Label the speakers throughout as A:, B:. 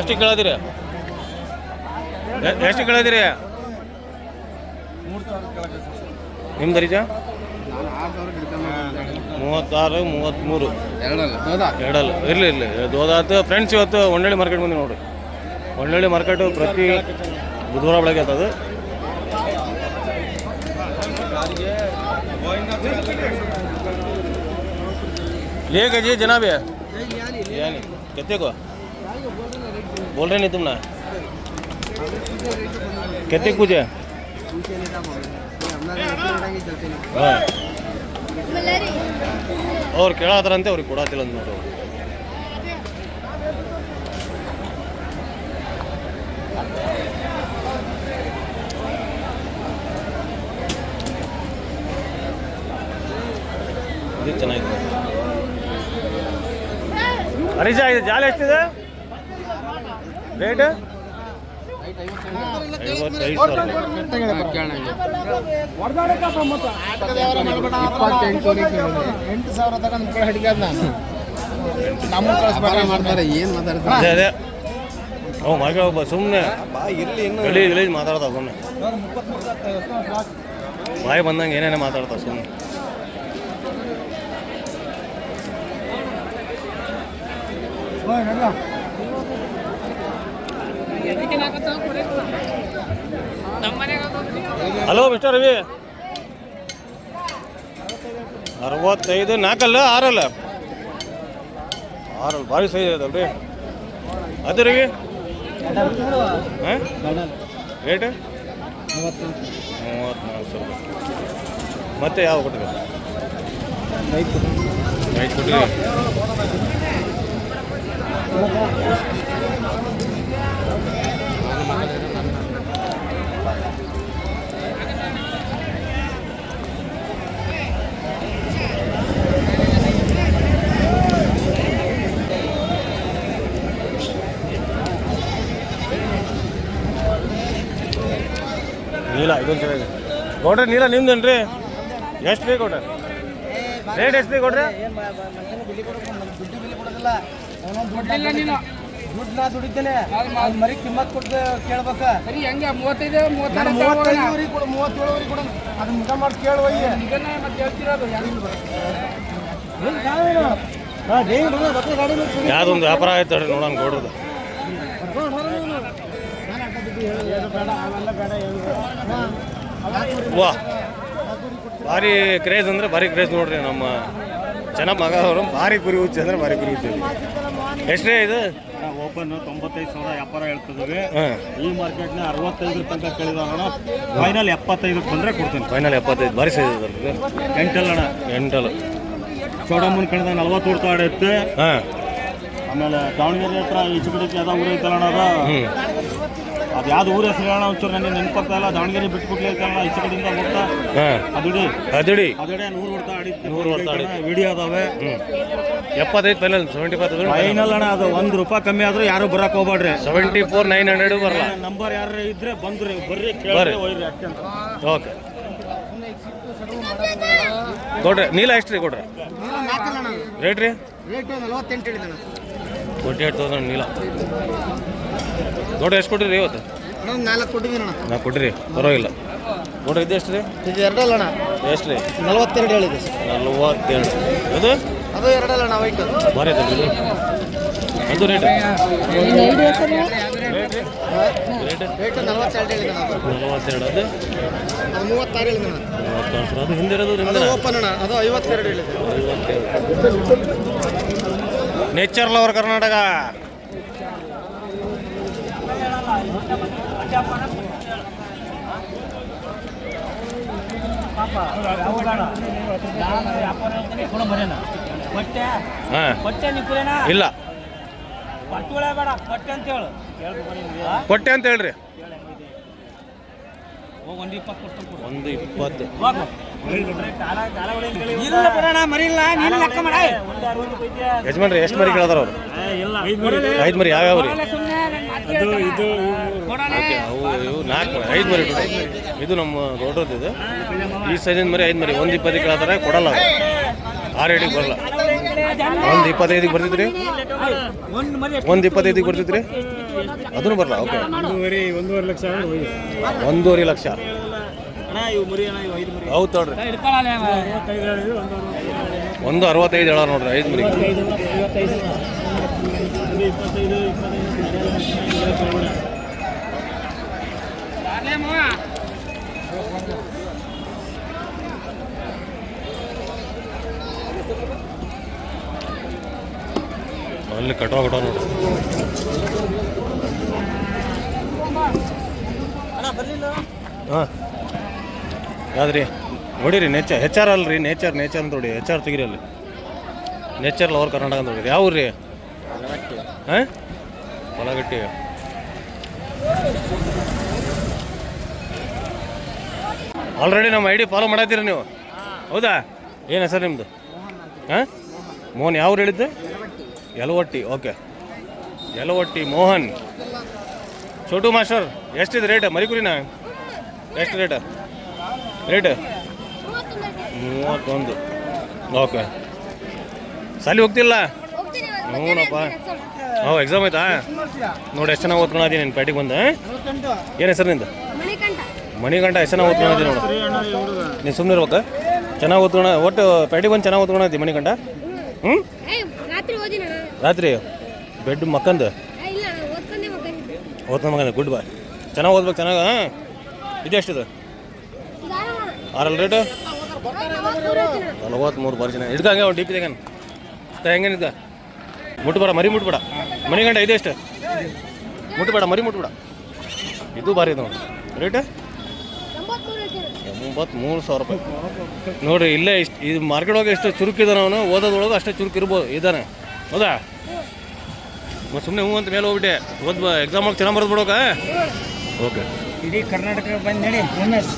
A: ಎಷ್ಟು ಕೇಳದಿರಿ? ಎಷ್ಟು ಕೇಳದಿರಿ? ನಿಮ್ದು ರೀಜ 36 33 ಎರಡಲ್ಲ ಇರಲಿ ಇರಲಿ ದೋದಾತು. ಫ್ರೆಂಡ್ಸ್ ಇವತ್ತು ಹೊನ್ನಳ್ಳಿ ಮಾರ್ಕೆಟ್ ಬಂದು ನೋಡಿರಿ. ಹೊನ್ನಳ್ಳಿ ಮಾರ್ಕೆಟು ಪ್ರತಿ ಬುಧವಾರ ಬೆಳಗ್ಗೆ ಆಗ್ತದೆ. ले जी जनाब है यानी कितने को बोल रहे नहीं तुम ना कितने कुछ है? हाँ और ಕೇಳಾತಾರಂತೆ ಅವ್ರಿಗೆ ಕೊಡಾತಿಲ್ಲ ಅಂತ ನೋಡು. ಇದು ಚೆನ್ನಾಗಿದೆ. ಹರೀಶ ಇದು ಜಾಲಿ ಎಷ್ಟಿದೆ ರೇಟ್? 55,000. ಅದೇ ಅವು ಮಾರ್ಕೆ ಹೋಗ್ಬ ಸುಮ್ಮನೆ ಗಲೀಜ್ ಮಾತಾಡ್ತಾವ ಸುಮ್ಮನೆ ಬಾಯಿ ಬಂದಂಗೆ ಏನೇನೇ ಮಾತಾಡ್ತಾವ ಸುಮ್ಮನೆ. ಹಲೋ ಮಿಸ್ಟರ್ ರವಿ, 65 4 6 ಭಾರಿ ಸೈಜ್ ಐತಲ್ರಿ ಅದು ರವಿ. ಹಾಂ ರೇಟ್ 34,000 ರೂಪಾಯಿ. ಮತ್ತೆ ಯಾವ ಕೊಟ್ಟಿರಿ? ರೈಟ್ ಕೊಟ್ಟಿರಿ. ನೀಲ ಇದೊಂದು ಚೆನ್ನಾಗಿದೆ ಕೊಡ್ರಿ. ನೀಲ ನಿಮ್ದೇನ್ರಿ? ಎಷ್ಟು ಬೇಕು ಕೊಡ್ರಿ? ರೇಟ್ ಎಷ್ಟು ಬೇಕು ಕೊಡ್ರಿ? ದುಡ್ಡು ನಾ ದುಡಿದ್ದೇನೆ ಮರಿ ಕಿಮ್ಮತ್ ಕೊಟ್ಟು ಕೇಳ್ಬೇಕ. ಸರಿ ಹೆಂಗೆ 35 37 ಕೊಡ ಅದನ್ನ ಮುಖ ಮಾಡಿ ಕೇಳುವ. ಯಾವ್ದೊಂದು ವ್ಯಾಪಾರ ಆಯ್ತು ನೋಡೋಣ ಕೊಡ್ರದು. ವಾ ಭಾರಿ ಕ್ರೇಜ್ ಅಂದರೆ ಭಾರಿ ಕ್ರೇಜ್ ನೋಡ್ರಿ. ನಮ್ಮ ಜನ ಮಗ ಅವರು ಭಾರಿ ಕುರಿ ಹುಚ್ಚಿ ಅಂದರೆ ಭಾರಿ ಕುರಿ ಹುಚ್ಚಿ. ಎಷ್ಟೇ ಇದು
B: ಓಪನ್ 95,000 ವ್ಯಾಪಾರ ಹೇಳ್ತಿದ್ವಿ. ಈ ಮಾರ್ಕೆಟ್ನ 65 ತನಕ ಕೇಳಿದೋಣ. ಫೈನಲ್ 75 ಬಂದರೆ ಕೊಡ್ತೀನಿ.
A: ಫೈನಲ್ 75 ಭಾರಿ ಸೈಜ್ ಇದೆ.
B: ಎಂಟಲ್ ಅಣ್ಣ,
A: ಎಂಟಲ್
B: ಚೌಡಮ್ಮನ ಕಳೆದ 40 ಹುಡ್ತಾಡೆ ಇತ್ತು.
A: ಹಾಂ
B: ಆಮೇಲೆ ದಾವಣಗೆರೆ ಹತ್ರ ಈಚುಕಡಿಕೆ ಯಾವ್ದು ಊರು ಐತಲ್ಲ ಅಣ್ಣ, ಅದು ಯಾವ್ದು ಊರ ಹೆಸರು ಹೇಳೋಣ ಒಂಚೂರು ನನಗೆ ನೆನಪಾಗ್ತಾ ಇಲ್ಲ. ದಾವಣಗೆರೆ ಬಿಟ್ಬಿಟ್ಲಿ ಐತಲ್ಲ ಈಚೆ ಕಡೆಯಿಂದ ಹೋಗ್ತಾ ಅದುಡಿ 100 ಹೊಡ್ತಾ ಆಡಿತ್ತು. 100 ಹೊಡ್ತಾ ಆಡಿ ವಿಡಿಯೋ ಅದಾವೆ. 75 ಫೈನಲ್ 75 ಫೈನಲ್ ಅಣ್ಣ. ಅದು ₹1 ಕಮ್ಮಿ ಆದ್ರೂ ಯಾರು ಬರಕ್ಕೆ ಹೋಗ್ಬೇಡ್ರಿ.
A: 74,900 ಬರಲ್ಲ.
B: ನಂಬರ್ ಯಾರು ಇದ್ರೆ ಬಂದ್ರಿ ಬರ್ರಿ ಕೇಳ್ರಿ ಹೋಯ್ರಿ ಅಷ್ಟೇ.
A: ಓಕೆ ಕೊಡ್ರಿ. ನೀಲ ಎಷ್ಟು ರೀ ಕೊಡ್ರಿ? ರೇಟ್ ರೀ?
C: ರೇಟ್ 48 ಹೇಳಿದಣ್ಣ.
A: 48,000 ನೀಲ. ನೋಡ್ರಿ ಎಷ್ಟು ಕೊಟ್ಟಿರಿ ಇವತ್ತು?
C: 4 ಕೊಟ್ಟಿದ್ದೀನಣ್ಣ.
A: 4 ಕೊಟ್ಟಿರಿ, ಪರವಾಗಿಲ್ಲ. ನೋಡ್ರಿ ಇದು ಎಷ್ಟು ರೀ?
C: ಇದು 2 ಅಲ್ಲಣ್ಣ.
A: ಎಷ್ಟು ರೀ?
C: 42 ಹೇಳಿದೆ.
A: 42 ಇದು?
C: ಅದು 2 ಅಲ್ಲಣ್ಣ ವೈಟ್.
A: ಭಾರಿ ಐತೆ ಇದು. ಅದು ರೇಟ್
C: ರೇಟ್ 42 ಹೇಳಿದಣ್ಣ.
A: 42 ಅದು?
C: 36 ಹೇಳಿದಣ್ಣ.
A: 36 ಅದು ಹಿಂದೆ ಇರೋದು
C: ಅದು ಓಪನ್ ಅಣ್ಣ. ಅದು 52 ಹೇಳಿದೆ.
A: Nature lover Karnataka. ಇಲ್ಲ ಕೊಟ್ಟೆ ಅಂತ ಹೇಳ್ರಿ. 120 ಯಜಮಾನ್ರಿ ಎಷ್ಟು ಮರಿ ಕೇಳದಾರ ಅವ್ರು? 5 ಮರಿ. ಯಾವ್ಯಾವ ರೀ? ಅವು 4 5 ಮರಿ. ಇದು ನಮ್ಮ ದೊಡ್ಡದು. ಇದು ಈ ಸೈಜಿನ ಮರಿ 5 ಮರಿ 120 ಕೇಳತಾರೆ. ಕೊಡಲ್ಲ ಅದು ಆ ರೇಟಿಗೆ ಬರಲ್ಲ. 125 ಬರ್ತಿದ್ರಿ? 125 ಬರ್ತಿದ್ರಿ? ಅದನ್ನು ಬರಲ್ಲ. ಓಕೆ,
B: 1.5 ಲಕ್ಷ
A: 1.5 ಲಕ್ಷ.
B: ಅಣ್ಣ ಇವು ಮರಿ ಅಣ್ಣ, ಇವು 5 ಮರಿ.
A: ಹೌದು ನೋಡ್ರಿ, 1.65 ಹೇಳ ನೋಡ್ರಿ 5 ಮರಿ. ಅಲ್ಲಿ ಕಟೋ ನೋಡ್ರಿ. ಹಾಂ ಯಾವ್ದ್ರಿ ನೋಡಿರಿ ನೇಚರ್ HR ಅಲ್ರಿ, ನೇಚರ್ ಅಂತ ನೋಡಿ. HR ತೆಗಿರಿ ಅಲ್ಲಿ, ನೇಚರ್ ಲವರ್ ಕರ್ನಾಟಕ ಅಂತ ನೋಡಿರಿ. ಯಾವ ರೀ? ಹಾಂ ಹೊಲಗಟ್ಟಿ. ಆಲ್ರೆಡಿ ನಮ್ಮ ID ಫಾಲೋ ಮಾಡತ್ತೀರಿ ನೀವು, ಹೌದಾ? ಏನು ಹೆಸರು ನಿಮ್ಮದು? ಹಾಂ ಮೋಹನ್. ಯಾವ್ರು ಹೇಳಿದ್ದು? ಯಲವಟ್ಟಿ. ಓಕೆ, ಯಲವಟ್ಟಿ ಮೋಹನ್. ಚೋಟು ಮಾಸ್ಟರ್ ಎಷ್ಟಿದೆ ರೇಟ್? ಮರಿಕುರಿನ ಎಷ್ಟು ರೇಟ್? 31. ಓಕೆ, ಸಾಲಿ ಹೋಗ್ತಿಲ್ಲ? ಹ್ಞೂನಪ್ಪ. ಹೌದು, ಎಕ್ಸಾಮ್ ಆಯ್ತಾ? ನೋಡಿ ಎಷ್ಟು ಚೆನ್ನಾಗಿ ಓದ್ಕೊಳದಿ ನೀನು ಪ್ಯಾಟಿಗೆ ಬಂದು. ಏನು ಹೆಸರು ನಿಂದು? ಮಣಿಗಂಟ. ಎಷ್ಟು ಚೆನ್ನಾಗಿ ಓದ್ಕೊಳದಿ ನೋಡು. ನೀನು ಸುಮ್ಮನೆ ಇರ್ಬೇಕು, ಚೆನ್ನಾಗಿ ಓದ್ಕೊಳ. ಒಟ್ಟು ಪ್ಯಾಟಿಗೆ ಬಂದು ಚೆನ್ನಾಗಿ ಓದ್ಕೊಳದಿ ಮಣಿಗಂಟ. ಹ್ಞೂ, ರಾತ್ರಿ ಬೆಡ್ ಮಕ್ಕಂದು ಓದ್ಕೊಂಡು ಮಕ್ಕಂದು. ಗುಡ್ ಬಾಯ್, ಚೆನ್ನಾಗಿ ಓದ್ಬೇಕು, ಚೆನ್ನಾಗಿ. ಹಾಂ, ಇದು ಎಷ್ಟಿದೆ? 6 ರೇಟು? 43 ಬರ್ಜಿನ. ಹಿಡ್ದಂಗೆ ಅವ್ನು ಡಿ ಪಿ ತೆಗನ್ ಹೆಂಗೇನಿದ್ದ? ಮುಟ್ಬೇಡ, ಮರಿ ಮುಟ್ಬೇಡ. ಮಣಿಗಂಡ ಇದು ಎಷ್ಟು? ಮುಟ್ಬೇಡ, ಮರಿ ಮುಟ್ಬೇಡ. ಇದು ಭಾರಿ ಇದೆ ನೋಡಿ ರೇಟ್. 83,000 ರೂಪಾಯಿ ನೋಡಿರಿ. ಇಲ್ಲೇ ಇಷ್ಟು ಇದು ಮಾರ್ಕೆಟ್ ಒಳಗೆ ಎಷ್ಟು ಚುರುಕಿದಾನೆ ಅವನು, ಓದೋದ್ರೊಳಗೆ ಅಷ್ಟೇ ಚುರುಕು ಇರ್ಬೋದು ಇದ್ದಾನೆ, ಹೌದಾ? ಮತ್ತು ಸುಮ್ಮನೆ ಹ್ಞೂ ಅಂತ ಮೇಲೆ ಹೋಗ್ಬಿಟ್ಟೆ. ಎಕ್ಸಾಮ್ ಒಳಗೆ ಚೆನ್ನಾಗಿ ಬರೆದು ಬಿಡೋಕ. ಓಕೆ,
C: ಇಡೀ ಕರ್ನಾಟಕ ಬಂದು ನಡಿ MS.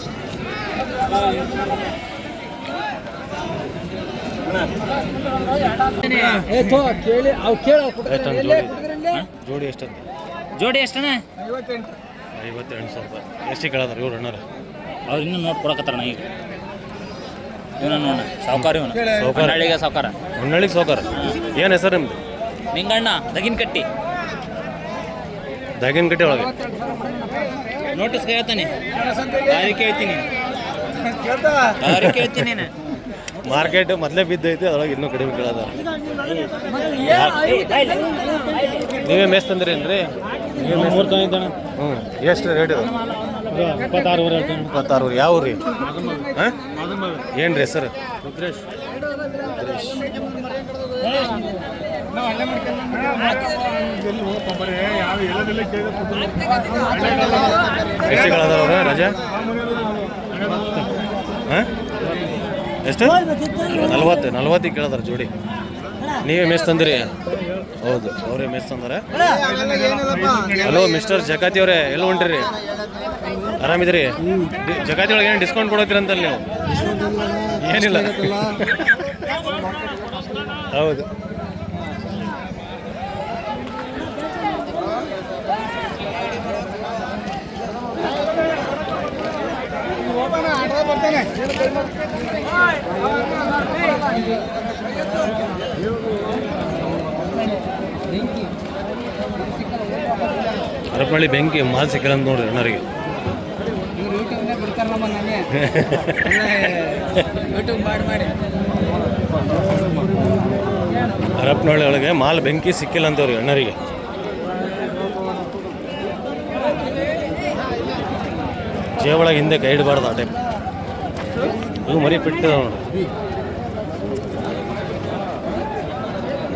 A: ಜೋಡಿ ಎಷ್ಟಂತ?
B: ಜೋಡಿ ಎಷ್ಟಣ್ಣ?
A: 58,000 ರೂಪಾಯಿ. ಎಷ್ಟು ಕೇಳೋದಾರ ಇವ್ರು ಅಣ್ಣಾರ?
B: ಅವ್ರು ಇನ್ನೂ ನೋಡಿ ಕೊಡಕತ್ತಾರಣ. ಈಗ ಇವನ ನೋಡ ಸಾವುಕಾರ, ಇವನು ಹಳ್ಳಿಗೆ ಸಾವುಕಾರ,
A: ಹೊನ್ನಳ್ಳಿಗೆ ಸಾವುಕಾರ. ಏನು ಹೆಸರು ನಿಮ್ದು?
B: ನಿಂಗಣ್ಣ ದಗಿನಕಟ್ಟಿ.
A: ದಾಗಿನಕಟ್ಟಿ ಒಳಗೆ
B: ನೋಟಿಸ್ ಕೇಳ್ತಾನೆ, ಕೇಳ್ತೀನಿ ಕೇಳ್ತೀನಿ.
A: ಮಾರ್ಕೆಟ್ ಮೊದಲೇ ಬಿದ್ದೈತಿ, ಅದ್ರೊಳಗೆ ಇನ್ನೂ ಕಡಿಮೆ ಕೇಳೋದ. ನೀವೇ ಮೇಸ್ ತಂದ್ರೇನ್ರಿ? ಹ್ಞೂ, ಎಷ್ಟು ರೇಟ್ ಇದೆ? 26. ಯಾವ ರೀ? ಹಾಂ, ಏನು ರೀ ಹೆಸರು? ರುದ್ರೇಶ್. ಎಷ್ಟು ಕೇಳೋದಾರ ಅವ್ರ ರಾಜಾ? ಹಾಂ, ಎಷ್ಟು? 40 ಕೇಳದಾರ ಜೋಡಿ. ನೀವೇ ಮೇಸ್ ತಂದಿರಿ? ಹೌದು, ಅವರೇ ಮೇಸ್ ತಂದಾರ. ಹಲೋ ಮಿಸ್ಟರ್ ಜಕಾತಿ ಅವರೇ, ಎಲ್ಲ ಹೊಂಟಿರಿ? ಆರಾಮಿದ್ರಿ? ಜಕಾತಿ ಒಳಗೆ ಏನು ಡಿಸ್ಕೌಂಟ್ ಕೊಡತ್ತೀರಂತಲ್ಲ ನೀವು? ಏನಿಲ್ಲ. ಹೌದು, ಹರಪನಹಳ್ಳಿ ಬೆಂಕಿ ಮಾಲ್ ಸಿಕ್ಕಿಲ್ಲ ಅಂತ ನೋಡ್ರಿ ಅಣ್ಣರಿಗೆ. ಹರಪನಹಳ್ಳಿ ಒಳಗೆ ಮಾಲ್ ಬೆಂಕಿ ಸಿಕ್ಕಿಲ್ಲ ಅಂತವ್ರಿ ಅಣ್ಣರಿಗೆ. ಜೇಬೊಳಗೆ ಹಿಂದೆ ಕೈ ಇಡಬಾರ್ದು ಆ ಟೈಪ್. ಇವು ಮರಿ ಬಿಟ್ಟಿದ ನೋಡಿ,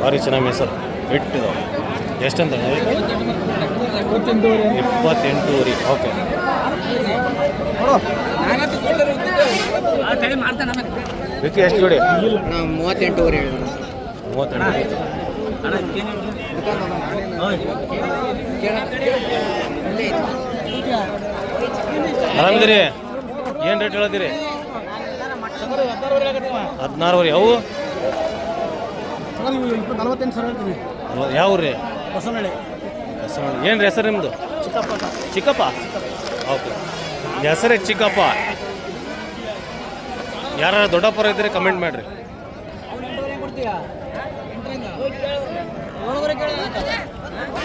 A: ಭಾರಿ ಚೆನ್ನಾಗಿ ಮೇಸರು ಬಿಟ್ಟಿದಾವ. ಎಷ್ಟಂತ? 28,000. ಓಕೆ, ವಿಕ್ಕಿ ಎಷ್ಟು ಜೋಡಿ?
C: 38,000.
A: 38. ಆರಾಮಿದ್ದೀರಿ? ಏನು ರೇಟ್ ಹೇಳತ್ತೀರಿ? 16,000. ಅವು
C: 48,000
A: ಯಾವ ರೀ?
C: ಹೊಸನಳ್ಳಿ.
A: ಏನು ರೀ ಹೆಸರು ನಿಮ್ಮದು? ಚಿಕ್ಕಪ್ಪ. ಓಕೆ, ಹೆಸರೇ ಚಿಕ್ಕಪ್ಪ. ಯಾರು ದೊಡ್ಡಪ್ಪರ ಇದ್ದರೆ ಕಮೆಂಟ್ ಮಾಡಿರಿ.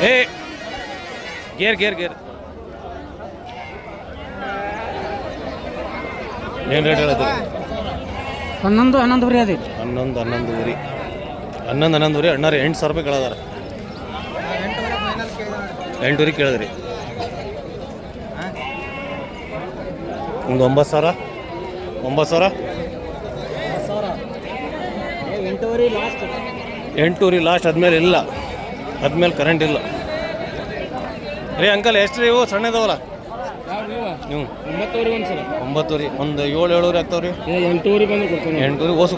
A: ಏ ಗೇರ್ ಗೇರ್ ಗೇರ್ ಏನು ರೇಟ್ ಹೇಳತ್ತೀರಿ?
C: 11 ಅದೇ
A: 11 11 ಅಣ್ಣಾರು 8,000 ರೂಪಾಯಿ ಕೇಳದಾರ. 8 ಕೇಳಿದ್ರಿ. ಒಂದು 9,000 8 ಲಾಸ್ಟ್. ಆದ್ಮೇಲೆ ಇಲ್ಲ, ಆದ್ಮೇಲೆ ಕರೆಂಟ್ ಇಲ್ಲ ರೀ. ಅಂಕಲ್ ಎಷ್ಟು ರೀ ಇವು ಸಣ್ಣ ಇದಾವಲ್ಲ ನೀವು? 9 ಒಂದು 7 ಆಗ್ತಾವ್ರಿ.
C: 8 ಬಂದು ಕೊಡ್ತೀನಿ.
A: 8 ಓಸು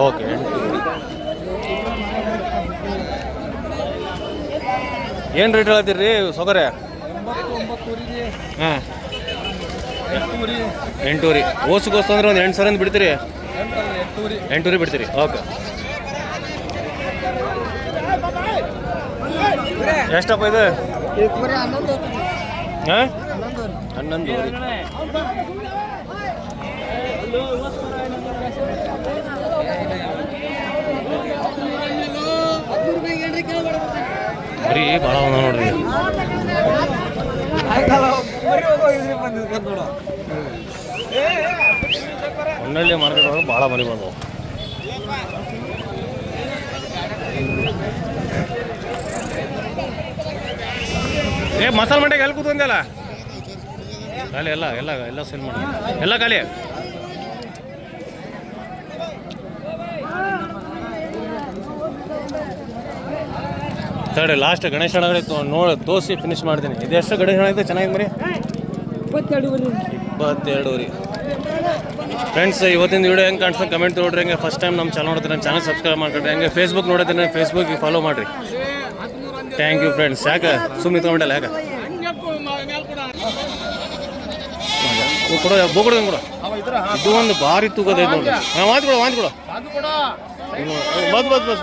A: ಓಕೆ. 8 ಏನು ರೇಟ್ ಹೇಳತ್ತೀರಿ ರೀ ಸೌಕರ್ಯ? ಹಾಂ 8 ಓಸುಗೋಸ್ತು ಅಂದ್ರೆ ಒಂದು 8,000 ಬಿಡ್ತೀರಿ? 8 ಬಿಡ್ತೀರಿ. ಓಕೆ. ಎಷ್ಟಪ್ಪ ಇದು? ಹಾಂ 11. ಬರೀ ಭಾಳ ಅದ ನೋಡ್ರಿ. ಹೊನ್ನಳ್ಳಿ ಮಾರ್ಕೆಟ್ ಒಳಗೆ ಭಾಳ ಮರಿ ಬಂದವು. ಮಸಾಲೆ ಮಂಡ್ಯಾಗ ಎಲ್ಲಿ ಕೂತ್ಕೊಂಡಲ್ಲ? ಖಾಲಿ ಎಲ್ಲ ಸೇಲ್ ಮಾಡಿ ಎಲ್ಲ ಖಾಲಿ. ತಡೆ ಲಾಸ್ಟ್ ಗಣೇಶ ಹಣ ನೋಡಿ ತೋರಿಸಿ ಫಿನಿಶ್ ಮಾಡ್ತೀನಿ. ಇದೆಷ್ಟು ಗಣೇಶ ಹಣ ಇದೆ ಚೆನ್ನಾಗಿದೆ ಮರಿ? 22. ಫ್ರೆಂಡ್ಸ್, ಇವತ್ತಿನ ವಿಡಿಯೋ ಹೆಂಗೆ ಕಾಣಿಸ್ತಾ ಕಮೆಂಟ್ ನೋಡ್ರಿ. ಹಂಗೆ ಫಸ್ಟ್ ಟೈಮ್ ನಮ್ಮ ಚಾನಲ್ ನೋಡ್ತೀನಿ, ಚಾನಲ್ ಸಬ್ಸ್ಕ್ರೈಬ್ ಮಾಡ್ಕೊಡ್ರಿ. ಹಂಗೆ ಫೇಸ್ಬುಕ್ ನೋಡಿದ್ರೆ ಫೇಸ್ಬುಕ್ಗೆ ಫಾಲೋ ಮಾಡಿರಿ. Thank you friends. ಯಾಕೆ ಸುಮ್ಮನೆ ತೊಗೊಂಡಲ್ಲ? ಯಾಕೆ ಕೊಡೋ ಬೋಕೊಡ ಕೂಡ ಇದು ಒಂದು ಭಾರಿ ತೂಕದೈತೆ ನೋಡಿ. ಹಾಂ ವಾಂತಿ ಕೊಡ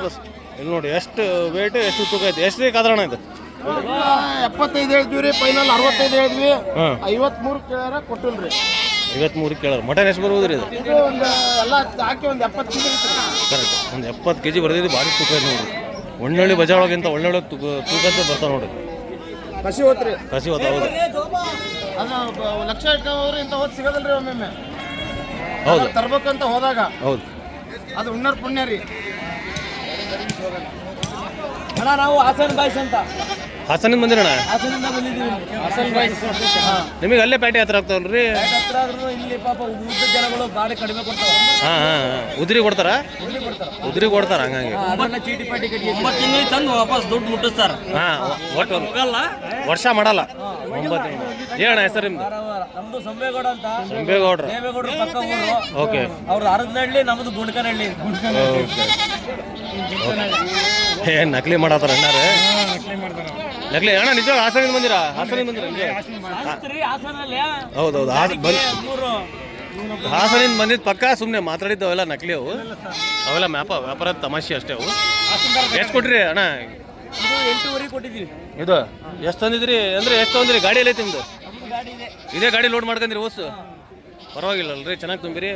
A: ಬಸ್ ಇಲ್ಲಿ ನೋಡಿ ಎಷ್ಟು ವೇಟ್ ಎಷ್ಟು ತೂಕ ಐತೆ. ಎಷ್ಟು ರೀ ಕಾದ್ರಣ ಇದು?
C: 75 ಹೇಳ್ತೀವಿ ರೀ. ಫೈನಲ್ 65 ಹೇಳಿದ್ವಿ.
A: ಹಾಂ
C: 53 ಕೇಳ್ಯಾರ ಕೊಟ್ಟಿಲ್ರಿ.
A: 53 ಕೇಳಾರ. ಮಟನ್ ಎಷ್ಟು ಬರ್ಬೋದು ರೀ ಇದು?
C: ಇದು ಒಂದು ಎಲ್ಲ ಹಾಕಿ ಒಂದು 70 kg
A: ಕರೆಕ್ಟ್. ಒಂದು 70 kg ಬರ್ದಿದ್ದು ಭಾರಿ ತೂಕ ಐತೆ ನೋಡ್ರಿ. ಒಳ್ಳೊಳ್ಳೆ ಬಜಾರ್ ಒಳಗಿಂತ ಒಳ್ಳೊಳ್ಳೆ ತೂಕಂತ ಬರ್ತಾವೆ ನೋಡ್ರಿ.
C: ಕಸಿ ಹೋತ್ರಿ.
A: ಹೌದು
C: ಅದು ಲಕ್ಷ ಇಟ್ಕೊಂಡ್ರೆ ಇಂಥ ಹೊತ್ತು ಸಿಗೋದಿಲ್ರಿ. ಒಮ್ಮೊಮ್ಮೆ
A: ಹೌದು
C: ತರ್ಬೇಕಂತ ಹೋದಾಗ
A: ಹೌದು
C: ಅದು ಉಣ್ಣರ್ ಪುಣ್ಯ ರೀ. ಅಣ್ಣ ನಾವು ಹಾಸನ್ ಬಾಯ್ಸ್ ಅಂತ
A: ಹಾಸನಿಂದ ಬಂದಿರೋಣ.
C: ಹಾಸನಿಂದ ಬಂದಿದ್ದೀವಿ. ಹಾಸನ್ ಬಾಯ್ಸ್.
A: ನಿಮಗೆ ಅಲ್ಲೇ ಪ್ಯಾಟಿ ಹತ್ರ ಆಗ್ತಾವಲ್ರಿ?
C: ಹತ್ರ ಆದ್ರೂ ಇಲ್ಲಿ ಪಾಪ ಉದ್ದ ಜನಗಳು ಬಾಡಿ ಕಡಿಮೆ ಕೊಡ್ತಾರೆ.
A: ಹಾಂ ಉದ್ರಿ ಕೊಡ್ತಾರಾ? ಉದ್ರಿ ಕೊಡ್ತಾರ. ಹಂಗಾಗಿ
C: ಅದನ್ನ ಚೀಟಿ ಪಾಟಿ ಕಟ್ಟಿ 9 ತಿಂಗಳು ತಂದು ವಾಪಸ್ ದುಡ್ಡು ಮುಟ್ಟಿಸ್ತಾರ.
A: ಹಾಂ ಒಟ್ಟು ವರ್ಷ ಮಾಡಲ್ಲ. 9 ತಿಂಗಳು. ಏನಣ್ಣ ಹೆಸರು ನಿಮ್ದು?
C: ನಮ್ದು ಸಂಬೇಗೌಡ ಅಂತ.
A: ಸಂಬೇಗೌಡ್ರ.
C: ದೇವೇಗೌಡರು ಪಕ್ಕ ಊರು.
A: ಓಕೆ.
C: ಅವ್ರು ಅರದನಹಳ್ಳಿ, ನಮ್ದು ಗುಂಡ್ಕನಹಳ್ಳಿ.
A: ಏನು ನಕಲಿ ಮಾಡತ್ತಾರ ಅಣ್ಣಾರ? ನಕಲಿ ಅಣ್ಣ ನಿಜ? ಹಾಸನಿಂದ ಬಂದಿರಾ? ಹೌದೌದು. ಹಾಸನಿಂದ ಬಂದಿದ್ದು ಪಕ್ಕ. ಸುಮ್ಮನೆ ಮಾತಾಡಿದ್ದವೆಲ್ಲ ನಕಲಿ ಅವು. ಅವೆಲ್ಲ ವ್ಯಾಪಾರದ ತಮಾಷೆ ಅಷ್ಟೇ ಅವು. ಎಷ್ಟು ಕೊಟ್ರಿ ಅಣ್ಣ?
C: 8 ಕೊಟ್ಟಿದ್ದೀವಿ.
A: ಇದು ಎಷ್ಟು ತಂದಿದ್ರಿ? ಅಂದ್ರೆ ಎಷ್ಟು ತಂದ್ರಿ? ಗಾಡಿಯಲ್ಲಿ ತಿಂದು ಇದೇ ಗಾಡಿ ಲೋಡ್ ಮಾಡ್ಕೊಂಡ್ರಿ ಓಸು? ಪರವಾಗಿಲ್ಲ ಅಲ್ರಿ, ಚೆನ್ನಾಗಿ ತುಂಬಿರಿ.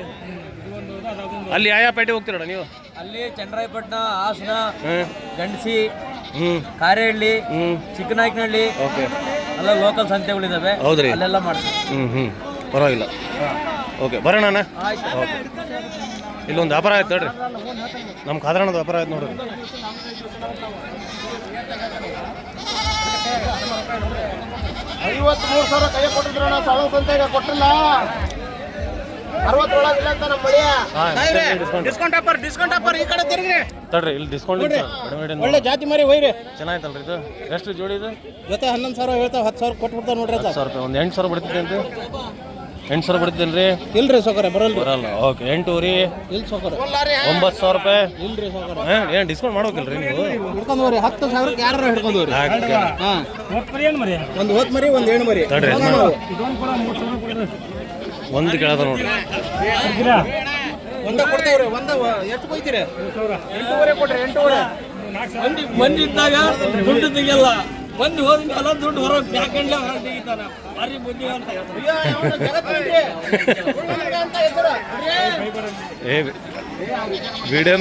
A: ಅಲ್ಲಿ ಯಾವ ಪೇಟೆ ಹೋಗ್ತೀರಣ್ಣ ನೀವು?
C: ಅಲ್ಲಿ ಚನ್ನರಾಯಪಟ್ಟಣ, ಹಾಸನ, ಗಂಡಸಿ, ಕಾರೇಹಳ್ಳಿ, ಚಿಕ್ಕನಾಯಕನಹಳ್ಳಿ,
A: ಓಕೆ,
C: ಎಲ್ಲ ಲೋಕಲ್ ಸಂತೆಗಳಿದಾವೆ.
A: ಹೌದ್ರಿ,
C: ಅಲ್ಲೆಲ್ಲ ಮಾಡ್ತೀವಿ.
A: ಪರವಾಗಿಲ್ಲ. ಓಕೆ, ಬರೋಣ ಅಣ್ಣ. ಓಕೆ, ಇಲ್ಲೊಂದು ವ್ಯಾಪಾರ ಆಯ್ತು ನೋಡ್ರಿ, ನಮ್ಮ ಖಾದ್ರಣ್ಣದ ವ್ಯಾಪಾರ ಆಯ್ತು ನೋಡ್ರಿ.
C: $53,000 ಕೈ ಕೊಟ್ಟಿದ್ರಣ್ಣ, ಸಾಲ ಸಂತೆಗೆ ಕೊಟ್ಟಿಲ್ಲ. 60 ಒಳಗಿಲ್ಲ ಅಂತ ನಮ್ಮ ಮಳಿಯ. ಡಿಸ್ಕೌಂಟ್ ಆಫರ್ ಈ ಕಡೆ ತಿರುಗ್ರಿ
A: ತಡ್ರಿ, ಇಲ್ಲಿ ಡಿಸ್ಕೌಂಟ್
C: ಒಳ್ಳೆ ಜಾತಿ ಮರಿ ಒಯ್ರಿ.
A: ಚೆನ್ನಾಯ್ತಲ್ರಿ ಇದು? ಎಷ್ಟು ಜೋಡಿ ಇದು?
C: ಜೊತೆ 11,000 ಹೇಳ್ತಾವ, 10,000 ಕೊಟ್ಬಿಡ್ತಾವ ನೋಡ್ರಿ.
A: 10,000 ರೂಪಾಯಿ, ಒಂದು 8,000 ಬಿಡ್ತಿದ್ದೆ ಅಂತ. 8,000 ಬಿಡ್ತೀನಿ ರೀ.
C: ಇಲ್ರಿ ಸೌಕರ್ಯ ಬರಲ್ಲ.
A: ಓಕೆ, 8 ರೀ.
C: ಇಲ್ಲ ಸೌಕರ್ಯ
A: 9,000 ರೂಪಾಯಿ.
C: ಇಲ್ರಿ ಸೌಕರ್ಯ.
A: ಏನು ಡಿಸ್ಕೌಂಟ್ ಮಾಡ್ಬೇಕಲ್ರಿ ನೀವು?
C: ಹಿಡ್ಕೊಂಡ್ರಿ 10,000ಕ್ಕೆ ಯಾರು ಹಿಡ್ಕೊಂಡ್ರಿ. ಒಂದು ಹೋತ್ ಮರಿ, ಒಂದು ಹೆಣ್ಣು ಮರಿ.
A: ತಡ್ರಿ, ಒಂದು ಕೇಳದ ನೋಡ್ರಿ.
C: ಒಂದ ಕೊಡ್ತಾವ್ರಿ. ಒಂದ ಎಷ್ಟು ಕೊಯ್ತೀರಿ? 8,500 ಕೊಡ್ರಿ. 8,500 ಮಂದಿ ಇದ್ದಾಗ ದುಡ್ಡು ತೆಗಿಯಲ್ಲ, ಮಂದಿ ಹೋದ್ಮೇಲೆ ದುಡ್ಡು ಹೊರಗೆ ಪ್ಯಾಕೆಂಡ್ಲೆ ಹೊರಗೆ ತೆಗಿತಾನ. ಭಾರಿ ಬುದ್ಧಿ ಅಂತ
A: ವಿಡಿಯೋ